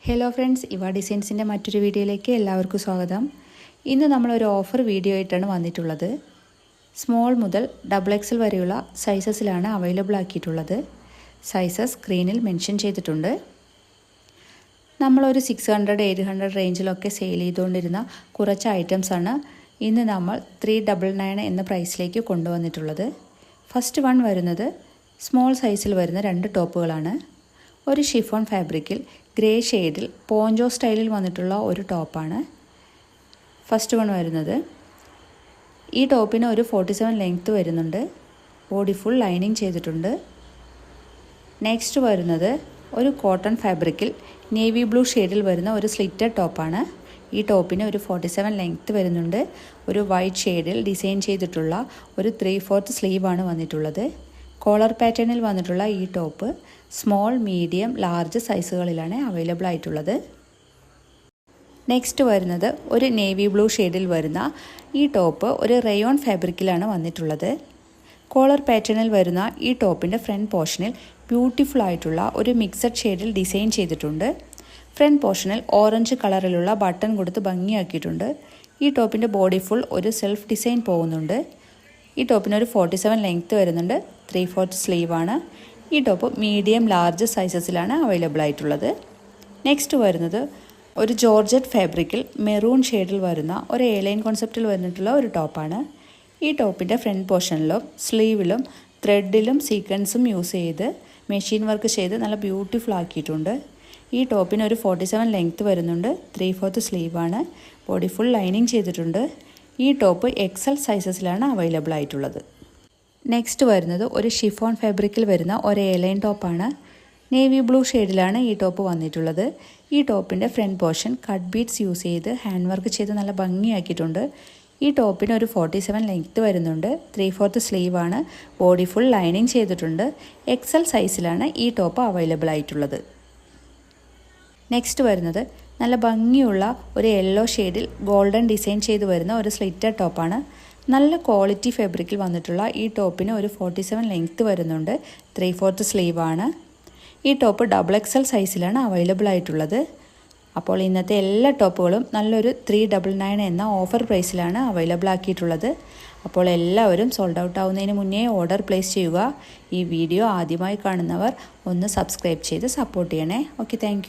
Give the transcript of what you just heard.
Hello friends, ഇവ ഡിസൈൻസിൻ്റെ മറ്റൊരു വീഡിയോയിലേക്ക് എല്ലാവർക്കും സ്വാഗതം. ഇന്ന് നമ്മളൊരു ഓഫർ വീഡിയോ ആയിട്ടാണ് വന്നിട്ടുള്ളത്. സ്മോൾ മുതൽ XXL വരെയുള്ള സൈസസിലാണ് അവൈലബിൾ ആക്കിയിട്ടുള്ളത്. സൈസസ് സ്ക്രീനിൽ മെൻഷൻ ചെയ്തിട്ടുണ്ട്. നമ്മളൊരു 600-800 റേഞ്ചിലൊക്കെ സെയിൽ ചെയ്തുകൊണ്ടിരുന്ന കുറച്ച് ഐറ്റംസാണ് ഇന്ന് നമ്മൾ 399 എന്ന പ്രൈസിലേക്ക് കൊണ്ടുവന്നിട്ടുള്ളത്. ഫസ്റ്റ് വൺ വരുന്നത് സ്മോൾ സൈസിൽ വരുന്ന 2 ടോപ്പുകളാണ്. ഒരു ഷിഫോൺ ഫാബ്രിക്കിൽ ഗ്രേ ഷെയ്ഡിൽ പോഞ്ചോ സ്റ്റൈലിൽ വന്നിട്ടുള്ള ഒരു ടോപ്പാണ് ഫസ്റ്റ് വൺ വരുന്നത്. ഈ ടോപ്പിന് ഒരു 47 ലെങ്ത്ത് വരുന്നുണ്ട്. ബോഡി ഫുൾ ലൈനിങ് ചെയ്തിട്ടുണ്ട്. നെക്സ്റ്റ് വരുന്നത് ഒരു കോട്ടൺ ഫാബ്രിക്കിൽ നേവി ബ്ലൂ ഷെയ്ഡിൽ വരുന്ന ഒരു സ്ലിറ്റഡ് ടോപ്പാണ്. ഈ ടോപ്പിന് ഒരു 47 ലെങ്ത്ത് വരുന്നുണ്ട്. ഒരു വൈറ്റ് ഷെയ്ഡിൽ ഡിസൈൻ ചെയ്തിട്ടുള്ള ഒരു 3/4 സ്ലീവാണ് വന്നിട്ടുള്ളത്. കോളർ പാറ്റേണിൽ വന്നിട്ടുള്ള ഈ ടോപ്പ് സ്മോൾ, മീഡിയം, ലാർജ് സൈസുകളിലാണ് അവൈലബിൾ ആയിട്ടുള്ളത്. നെക്സ്റ്റ് വരുന്നത് ഒരു നേവി ബ്ലൂ ഷെയ്ഡിൽ വരുന്ന ഈ ടോപ്പ് ഒരു റയോൺ ഫാബ്രിക്കിലാണ് വന്നിട്ടുള്ളത്. കോളർ പാറ്റേണിൽ വരുന്ന ഈ ടോപ്പിൻ്റെ ഫ്രണ്ട് പോർഷനിൽ ബ്യൂട്ടിഫുൾ ആയിട്ടുള്ള ഒരു മിക്സഡ് ഷെയ്ഡിൽ ഡിസൈൻ ചെയ്തിട്ടുണ്ട്. ഫ്രണ്ട് പോർഷനിൽ ഓറഞ്ച് കളറിലുള്ള ബട്ടൺ കൊടുത്ത് ഭംഗിയാക്കിയിട്ടുണ്ട്. ഈ ടോപ്പിൻ്റെ ബോഡി ഫുൾ ഒരു സെൽഫ് ഡിസൈൻ പോകുന്നുണ്ട്. ഈ ടോപ്പിന് ഒരു 47 ലെങ്ത്ത് വരുന്നുണ്ട്. 3/4 സ്ലീവാണ്. ഈ ടോപ്പ് മീഡിയം, ലാർജ് സൈസസിലാണ് അവൈലബിൾ ആയിട്ടുള്ളത്. നെക്സ്റ്റ് വരുന്നത് ഒരു ജോർജറ്റ് ഫാബ്രിക്കിൽ മെറൂൺ ഷെയ്ഡിൽ വരുന്ന ഒരു എയർലൈൻ കോൺസെപ്റ്റിൽ വന്നിട്ടുള്ള ഒരു ടോപ്പാണ്. ഈ ടോപ്പിൻ്റെ ഫ്രണ്ട് പോർഷനിലും സ്ലീവിലും ത്രെഡിലും സീക്വൻസും യൂസ് ചെയ്ത് മെഷീൻ വർക്ക് ചെയ്ത് നല്ല ബ്യൂട്ടിഫുൾ ആക്കിയിട്ടുണ്ട്. ഈ ടോപ്പിന് ഒരു 47 ലെങ്ത്ത് വരുന്നുണ്ട്. 3/4 സ്ലീവാണ്. ബോഡി ഫുൾ ലൈനിങ് ചെയ്തിട്ടുണ്ട്. ഈ ടോപ്പ് XL സൈസസിലാണ് അവൈലബിൾ ആയിട്ടുള്ളത്. നെക്സ്റ്റ് വരുന്നത് ഒരു ഷിഫോൺ ഫാബ്രിക്കിൽ വരുന്ന ഒരു എയർലൈൻ ടോപ്പാണ്. നേവി ബ്ലൂ ഷെയ്ഡിലാണ് ഈ ടോപ്പ് വന്നിട്ടുള്ളത്. ഈ ടോപ്പിൻ്റെ front portion cut beads use ചെയ്ത് ഹാൻഡ് വർക്ക് ചെയ്ത് നല്ല ഭംഗിയാക്കിയിട്ടുണ്ട്. ഈ ടോപ്പിന് ഒരു 47 ലെങ്ത്ത് വരുന്നുണ്ട്. 3/4 സ്ലീവാണ്. ബോഡി ഫുൾ ലൈനിങ് ചെയ്തിട്ടുണ്ട്. XL സൈസിലാണ് ഈ ടോപ്പ് അവൈലബിൾ ആയിട്ടുള്ളത്. നെക്സ്റ്റ് വരുന്നത് നല്ല ഭംഗിയുള്ള ഒരു യെല്ലോ ഷെയ്ഡിൽ ഗോൾഡൻ ഡിസൈൻ ചെയ്ത് വരുന്ന ഒരു സ്ലിറ്റഡ് ടോപ്പാണ്. നല്ല ക്വാളിറ്റി ഫാബ്രിക്കിൽ വന്നിട്ടുള്ള ഈ ടോപ്പിന് ഒരു 47 ലെങ്ത്ത് വരുന്നുണ്ട്. 3/4 സ്ലീവാണ്. ഈ ടോപ്പ് XXL സൈസിലാണ് അവൈലബിൾ ആയിട്ടുള്ളത്. അപ്പോൾ ഇന്നത്തെ എല്ലാ ടോപ്പുകളും നല്ലൊരു 399 എന്ന ഓഫർ പ്രൈസിലാണ് അവൈലബിൾ ആക്കിയിട്ടുള്ളത്. അപ്പോൾ എല്ലാവരും സോൾഡ് ഔട്ട് ആവുന്നതിന് മുന്നേ ഓർഡർ പ്ലേസ് ചെയ്യുക. ഈ വീഡിയോ ആദ്യമായി കാണുന്നവർ ഒന്ന് സബ്സ്ക്രൈബ് ചെയ്ത് സപ്പോർട്ട് ചെയ്യണേ. Okay, thank